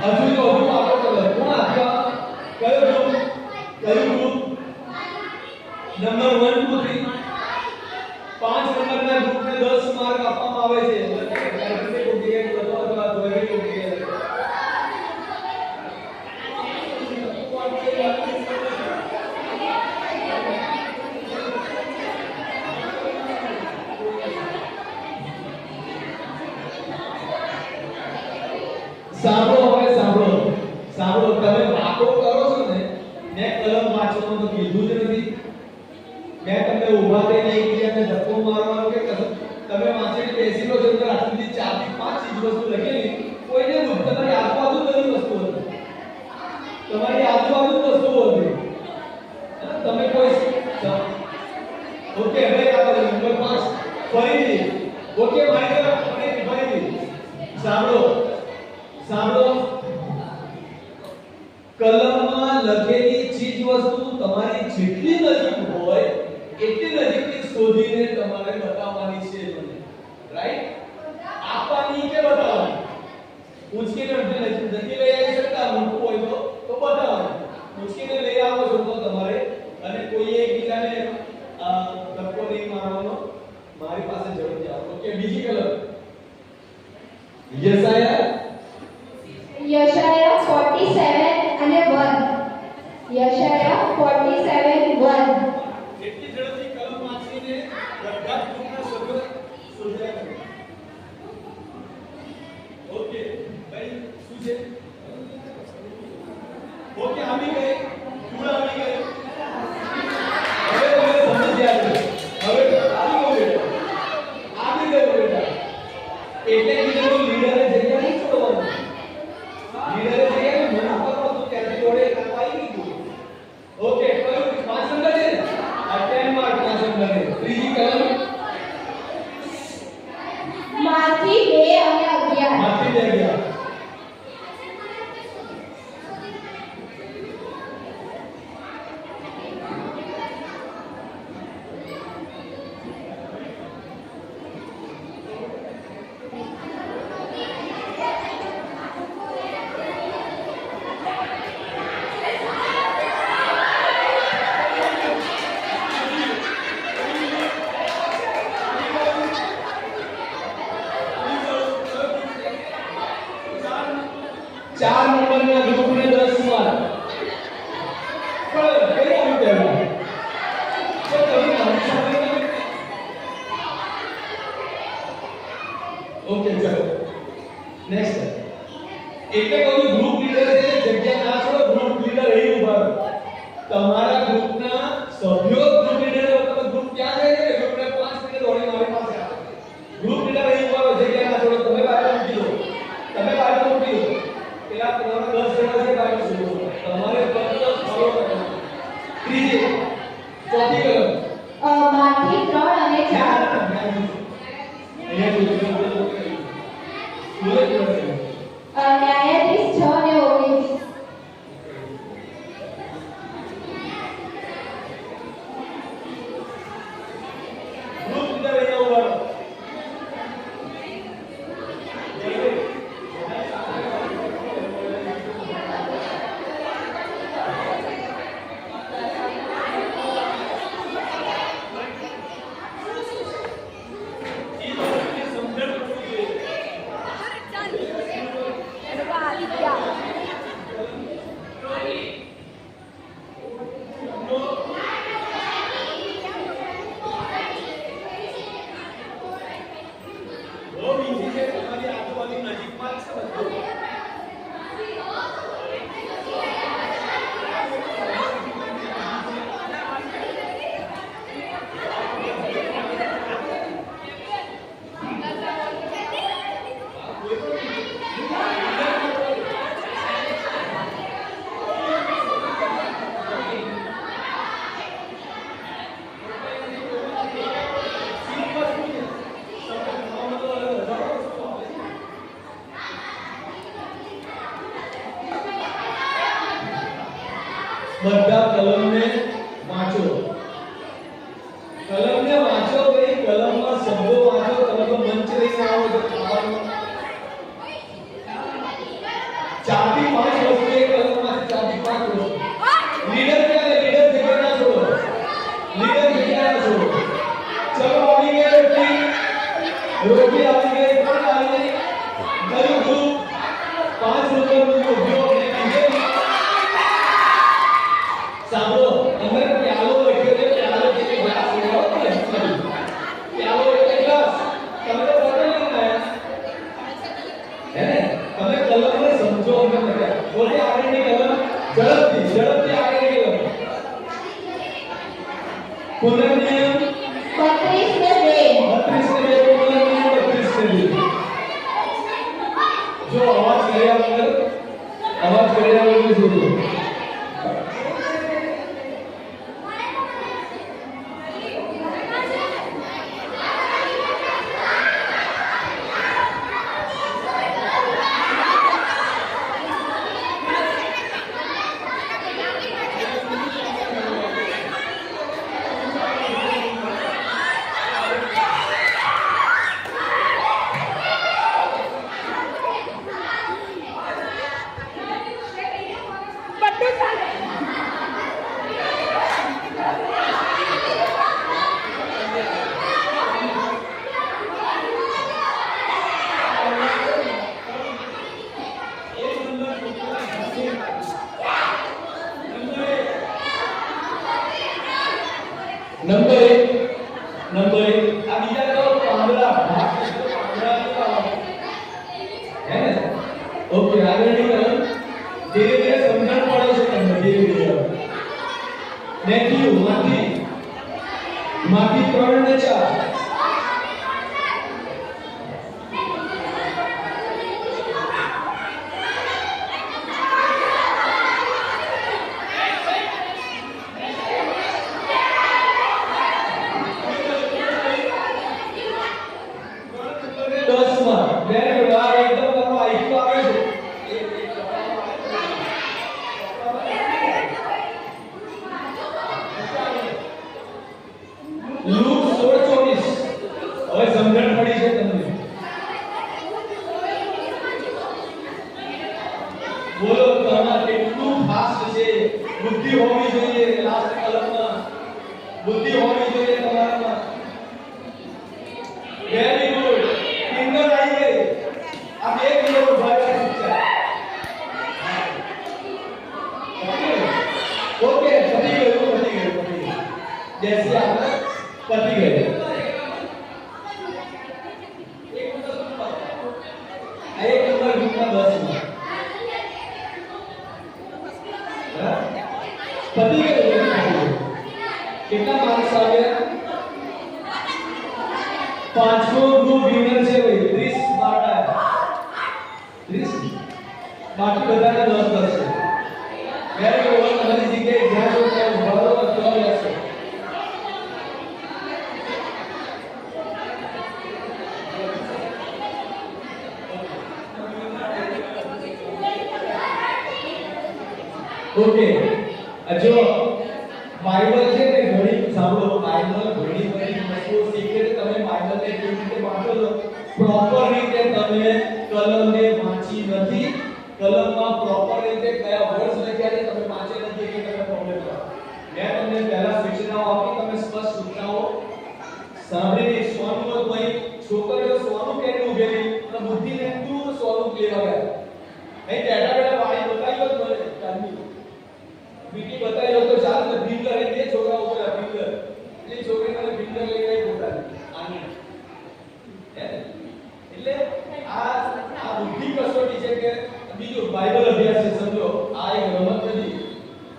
હજુ તો હજુ આગળ કરો. કોણ આપ્યા? કયો ગ્રુપ? કયું ગ્રુપ? નંબર 1 2 3 5 નંબરના ગ્રુપને 10 માર્ક આપવામાં આવે છે. એટલે કોઈ જગ્યાએ લખો અથવા કોઈ જગ્યાએ સાંભળો. હવે સાંભળો તમે વાતો કરો છો ને, મેં કલમ વાંચવાનું તો કીધું જ નથી. મેં તમને ઊભા થઈને એકબીજાને ધક્કો મારવાનો કે કશું તમે વાંચીને બેસી લો છો. તો આટલી 4 થી 5 ચીજ વસ્તુ લખેલી કોઈને તમારી આજુબાજુ બધી વસ્તુ હતી. તમારી આજુબાજુ વસ્તુઓ હતી. તમે કોઈ ઓકે હવે આ નંબર 5 ફરીથી ઓકે મારી તરફ ફરીથી સાંભળો. કલમમાં લખેલી ચીજ વસ્તુ તમારી જેટલી નજીક હોય એટલી નજીકથી શોધીને તમારે બતાવવાની છે મને. રાઈટ? આપવાની કે બતાવવાની? પૂછીને નથી લઈ આવી શકતા, મોટું હોય તો બતાવવાની. પૂછીને લઈ આવો છો તો તમારે અને કોઈએ એકબીજાને ધક્કો નહીં મારવાનો. મારી પાસે જરૂર જાવ. ઓકે બીજી કલમ યશાયા 47 અને 1. યશાયા 47 1. એટલી ઝડપથી કલમ વાંચીને બધા ગ્રુપના સભ્યો શોધ્યા કરે. ઓકે ભાઈ શું છે? ઓકે આવી ગઈ. ટૂળ આવી ગઈ. હવે તમે સમજ્યા છો. હવે આવી ગયો બેટા. એટલે કીધું લીડરે જગ્યા નહીં છોડવાની. લીડરે જગ્યા મને આપવાનું હતું ત્યાંથી જોડે કાપી દીધું. ઓકે કયું 5 નંબર છે ને? આ 10 માર્ક 5 નંબર છે. ત્રીજી કલમ માંથી 2 અને 11. માંથી 2 11. ચાર નંબરના ગ્રુપને 10 માર્ક. પણ કઈ આવી પહેલા તો તમે ઓકે ચલો નેક્સ્ટ. એટલે કોઈ ગ્રુપ લીડર છે જગ્યા ના છોડો. ગ્રુપ લીડર અહીં ઉભા રહો. તમારા ગ્રુપના સભ્યો ગ્રુપ લીડર વખત ગ્રુપ ક્યાં જાય છે? ગ્રુપને 5 મિનિટ દોડી મારી પાસે આવે. ગ્રુપ લીડર અહીં ઉભા રહો. જગ્યા ના છોડો. તમે બહાર મૂકી દો. પેલા તમારા 10 જણા છે બહાર મૂકી દો. તમારે ફક્ત ફોલો કરવાનું. ત્રીજી ચોથી કલમ માંથી 3 અને 4. ન્યાયાધીશ 6 અને 19. બધા કલમને વાંચો. કલમને વાંચો ભાઈ. કલમમાં શબ્દો વાંચો. તમે તો મંચ લઈને આવો છો ખાવાનું. 4 4 થી 5 વસ્તુ એક કલમમાંથી 4 થી 5 વસ્તુ લીડર ક્યાં છે? લીડર જગ્યા ના છોડો, લીડર જગ્યા ના છોડો. ચલો આવી ગઈ રોટી આવી ગઈ, કોણ આવી ગઈ? કયું ગ્રુપ? 5 નંબરનું ગ્રુપ જો બીજે સાંભળો, અંદર પ્યાલો લખ્યો છે, પ્યાલો એટલે ગ્લાસ લેવો પડે. પ્યાલો એટલે ગ્લાસ. તમે તો બોટલ લઈને આવ્યા હે ને? તમે કલમને સમજો અમે બધા. બોલે આગળની કલમ ઝડપથી આગળની કલમ. પુનર્નિયમ 32 ને 2. 32 ને 2 પુનર્નિયમ 32 ને 2. જો અવાજ કર્યા વગર જોજો. નંબર 1 આ બીજા તો પાંદડા હે ને? ઓકે આગળની કલમ ધીરે ધીરે સમજણ પડે છે તમને ધીરે ધીરે. મેથ્યુ માંથી 3 ને 4 લૂક 16:24 હવે સમજણ પડી છે તમને? બોલો તમારે કેટલું ફાસ્ટ છે? બુદ્ધિ હોવી જોઈએ લાસ્ટ કલમમાં, બુદ્ધિ હોવી જોઈએ તમારામાં. Very good. ફિંગર આવી ગઈ. આ બે કિલો ભાગા શિક્ષા. ઓકે પતી ગયું. જैसे આપણે પતી ગયું. એક નંબર ગ્રુપના 10 માં પતી ગયું. કેટલા માર્ક્સ આવ્યા? 5મો ગ્રુપ વિનર છે ભાઈ. 30 બાટા 30 બાકી બધાને 10 છે. Very good. તમારી જગ્યાએ જ્યાં જો ત્યાં ઉભા રહો તો લેશો. ઓકે જો બાઇબલ છે ને ઘણી સાંભળો, બાઇબલ ઘણી બધી વસ્તુઓ શીખે છે. તમે બાઇબલને કેવી રીતે વાંચો છો? પ્રોપર રીતે તમે કલમને વાંચી નથી. કલમમાં પ્રોપર રીતે કયા વર્ડ્સ લખ્યા છે તમે વાંચી નથી કે તમે પ્રોબ્લેમ કરો. મેં તમને પહેલા સૂચનાઓ આપી, તમે સ્પષ્ટ સૂચનાઓ સાંભળીને સોનું ભાઈ છોકરીઓ સોનું પહેરી ઉભેલી અને બુદ્ધિને તું સોનું લેવા ગયા. અહીં બેઠા બેઠા વાળી બતાવ્યો જ મને કાલની બીટી બતાવી લો તો ચાલ ને. ફિંગર એ બે છોકરા ઉપર ફિંગર એટલે છોકરી મને ફિંગર લઈ ગઈ પોતાની આની એટલે આ બુદ્ધિ કસોટી છે કે બીજું બાઇબલ અભ્યાસ છે. સમજો આ એક રમત નથી.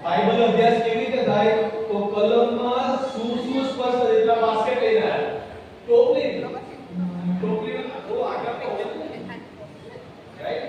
બાઇબલ અભ્યાસ કેવી રીતે થાય? તો કલમમાં શું સ્પષ્ટ એટલા બાસ્કેટ લઈને આવ્યા. ટોપલી બહુ આગળ તો હોય રાઈટ.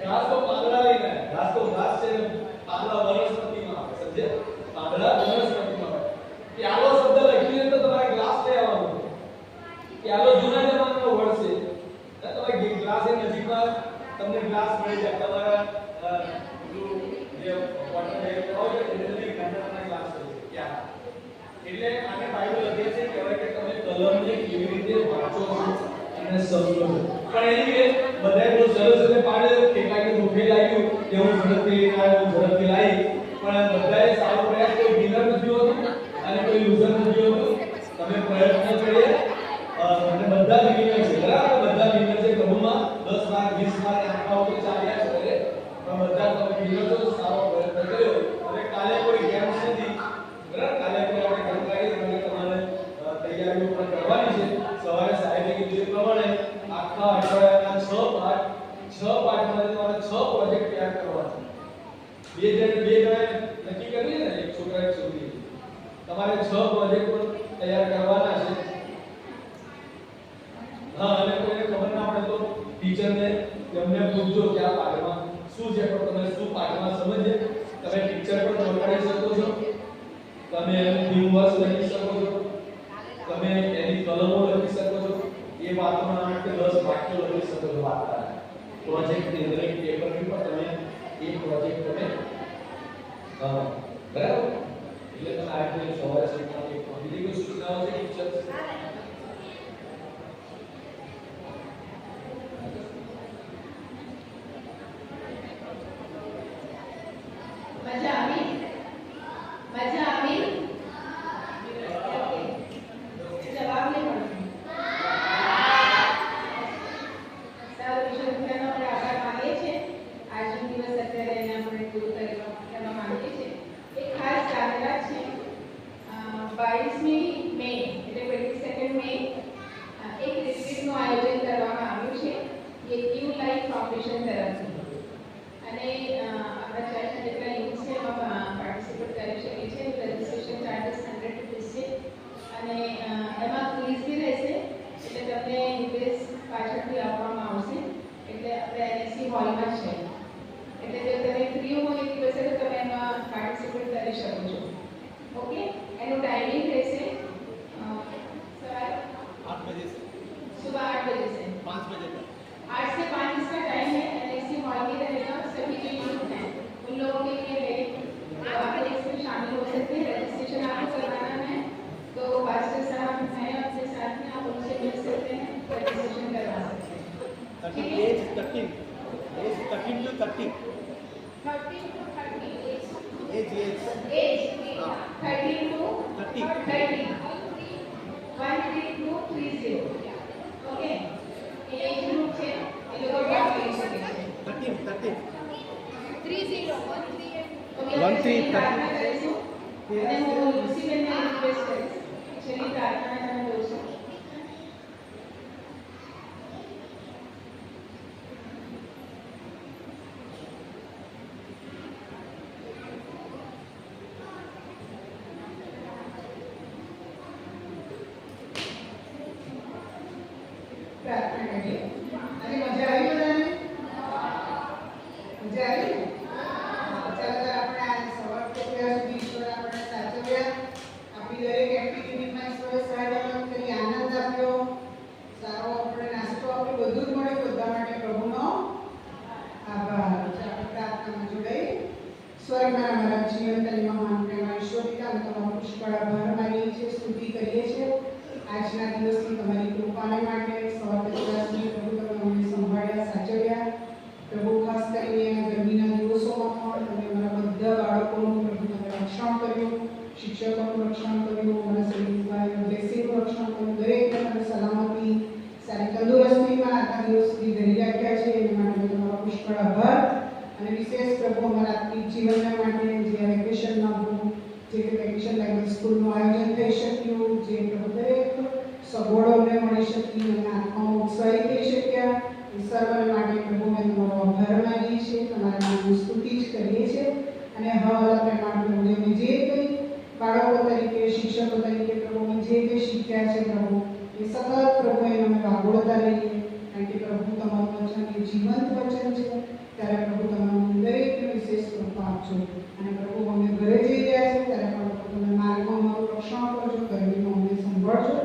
ઘાસ તો પાંદડા લઈને આવ્યા. ઘાસ તો ઘાસ છે. પાંદડા વનસ્પતિમાં આવે. સમજે? પાંદડા વનસ્પતિમાં આવે. પ્યાલો શબ્દ લખીને તો તમારે ગ્લાસ લઈ આવવાનો. પ્યાલો જૂના જમાનાનો વર્ડ છે. તમારે ગ્લાસ એ નજીકમાં તમને ગ્લાસ મળી જાય. તમારા જે વોટર લેવલ હોય એટલે કાંટાના ગ્લાસ હોય ત્યાં. એટલે આને બાઇબલ અધ્યાય છે કહેવાય કે તમે કલમને કેવી રીતે વાંચો છો અને સમજો છો. પણ એની બધાએ બહુ સરસ રીતે પાડે. કેટલાકને દુખે લાગ્યું કે હું ઝડપથી લાવી, પણ બધાએ સારો પ્રયાસ, કોઈ વિનર નથી હોતું અને કોઈ લૂઝર નથી હોતું. તમે પ્રયત્ન કરીએ અને બધા જ વિનર છે, બરાબર? બધા વિનર છે. પ્રભુમાં 10 માર્ક 20 માર્ક આંકડાઓ તો ચાલ્યા જ કરે, પણ બધા તમે વિનર છો, સારો પ્રયત્ન કર્યો. હવે કાલે કોઈ ગેમ્સ નથી, બરાબર? કાલે કોઈ આપણે ગેમ લાગી અને તમારે તૈયારીઓ પણ કરવાની છે. સવારે સાહેબે કીધું એ પ્રમાણે આખા અઠવાડિયાના 6 પાઠમાંથી તમારે 6 પ્રોજેક્ટ તૈયાર કરવા છે. બે જણાએ નક્કી કર્યું ને, એક છોકરા એક છોકરી, તમારે 6 પ્રોજેક્ટ પણ તૈયાર કરવાના છે. હા, અને કોઈને ખબર ના પડે તો ટીચરને એમને પૂછજો કે આ પાઠમાં શું છે, પણ તમે શું પાઠમાં સમજે તમે ટીચર પણ જોડાડી શકો છો. તમે એનું થીમ વર્સ લખી શકો છો, તમે એની કલમો લખી શકો છો. એ વાતમાં 8 કે 10 વાક્યો લખી શકો છો. વાર્તા પ્રોજેક્ટ ની અંદર પેપર પર તમે એક પ્રોજેક્ટ તમે બરાબર. એટલે તમે આ રીતે સવારે શીખવાની એક બીજી કોઈ સૂચનાઓ છે ટીચર? મજા આવી? જવાબ નહીં મળશે. સારું, ઈશ્વર મિત્રનો આપણે આભાર માનીએ છીએ. આજનો દિવસ અત્યારે એને આપણે પૂરું કરવા માંગીએ છીએ. એક ખાસ જાહેરાત છે. 22મી મે એટલે 22nd મે એક રિટ્રીટનું આયોજન કરવામાં આવ્યું છે. એ ન્યૂ લાઈફ ફાઉન્ડેશન તરફથી, અને આપણા ચર્ચના જેટલા યુથ છે એમાં પાર્ટિસિપેટ કરી શકે છે. રજિસ્ટ્રેશન ચાર્જીસ 100 રૂપીસ છે, અને એમાં ક્વિઝ બી રહેશે, એટલે તમને ડિટેલ્સ પાછળથી આપવામાં આવશે. એટલે આપણે એનએસસી હોલમાં છે, એટલે જો તમે ફ્રી હોય એ દિવસે તો તમે એમાં પાર્ટિસિપેટ કરી શકો છો. ઓકે, એનું ટાઈમિંગ રહેશે सवाल 8 बजे से, सुबह 8 बजे से 5 बजे तक। 8 से 5 इसका टाइम है। एनएससी हॉल में रहेगा। सभी जो यूथ हैं उन लोगों के लिए है, तो आप इसमें शामिल हो सकते हैं। रजिस्ट्रेशन आपको करवाना है तो मास्टर साहब हैं अपने साथ में, आप उनसे मिल सकते हैं, रजिस्ट्रेशन करवा सकते हैं। Age 13 to 30 age 13 to 30 13230 okay. Age group છે એ લોકો ભાગ લઈ શકે છે। 13 ઓકે, 13 પ્રાર્થના કરીશું અને હું લુસીબેનને રિક્વેસ્ટ કરીશ છેલ્લી પ્રાર્થના તમે બોલશો। प्रार्थना करिए। अरे मजा आई बधाने? मजा आई? चलो આપણે આ સવાર તો ત્યાં સુધી ઈશ્વર આપણે સાચવ્યા, આપણી દરેક એક્ટિવિટીમાં ઈશ્વરે સહાય કરી, આનંદ આપ્યો, સારો આપણે નાસ્તો આપ્યો, બધું જ મળ્યું। બધા માટે પ્રભુનો આભાર। આપણે પ્રાર્થનામાં જોડાઈ। સ્વર્ગના અમારા જીવંત અને મહાન પ્રેમા ઈશ્વર પિતા, અમે તમારો પુષ્કળ આભાર માનીએ છીએ, સ્તુતિ કરીએ છીએ આજના દિવસની તમારી કૃપાને માટે। સવાર સુધી પ્રભુ તમે અમને સંભાળ્યા, સાચવ્યા। પ્રભુ ખાસ કરીને ગરમીના દિવસોમાં પણ તમે અમારા બધા બાળકોનું પ્રભુ તમે રક્ષણ કર્યું, શિક્ષકોનું રક્ષણ કર્યું, અમારા સૈનિકભાઈ બેસીનું રક્ષણ કર્યું, દરેકને તમે સલામતી, સારી તંદુરસ્તીમાં આજના દિવસ સુધી ધરી રાખ્યા છે, એના માટે તમારો પુષ્કળ આભાર। અને વિશેષ પ્રભુ અમારા આત્મિક જીવનના માટે જે વેકેશનમાં જે વેકેશન લાગ્યું, સ્કૂલનું આયોજન થઈ શક્યું, જે પ્રભુ દરેક સગવડો અમને મળી શકી અને આત્મામાં ઉત્સાહી થઈ શક્યા, એ સર્વને માટે પ્રભુ અમે તમારો આભાર માનીએ છીએ, તમારા નામની સ્તુતિ જ કરીએ છીએ। અને હવે પ્રેમાળ પ્રભુ અમે જે કંઈ બાળકો તરીકે, શિક્ષકો તરીકે પ્રભુ અમે જે કંઈ શીખ્યા છે પ્રભુ, એ સતત પ્રભુ એને અમે વાગોળતા રહીએ, કારણ કે પ્રભુ તમારું વચન એ જીવંત વચન છે। ત્યારે પ્રભુ તમારું દરેકને વિશેષ કૃપા આપજો। અને પ્રભુ અમે ઘરે જઈ રહ્યા છે ત્યારે પણ પ્રભુ તમે માર્ગમાં અમારું રક્ષણ કરજો, ગરમીમાં અમને સંભાળજો।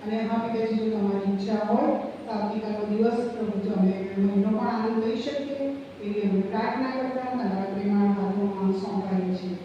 અને હા પિતાજી, જો તમારી ઈચ્છા હોય તો આવતીકાલનો દિવસ પ્રભુ જો અમે મહિનો પણ આનંદ લઈ શકીએ એવી અમે પ્રાર્થના કરતા તમારા પ્રેમાળ હાથોમાં સોંપાઈએ છીએ।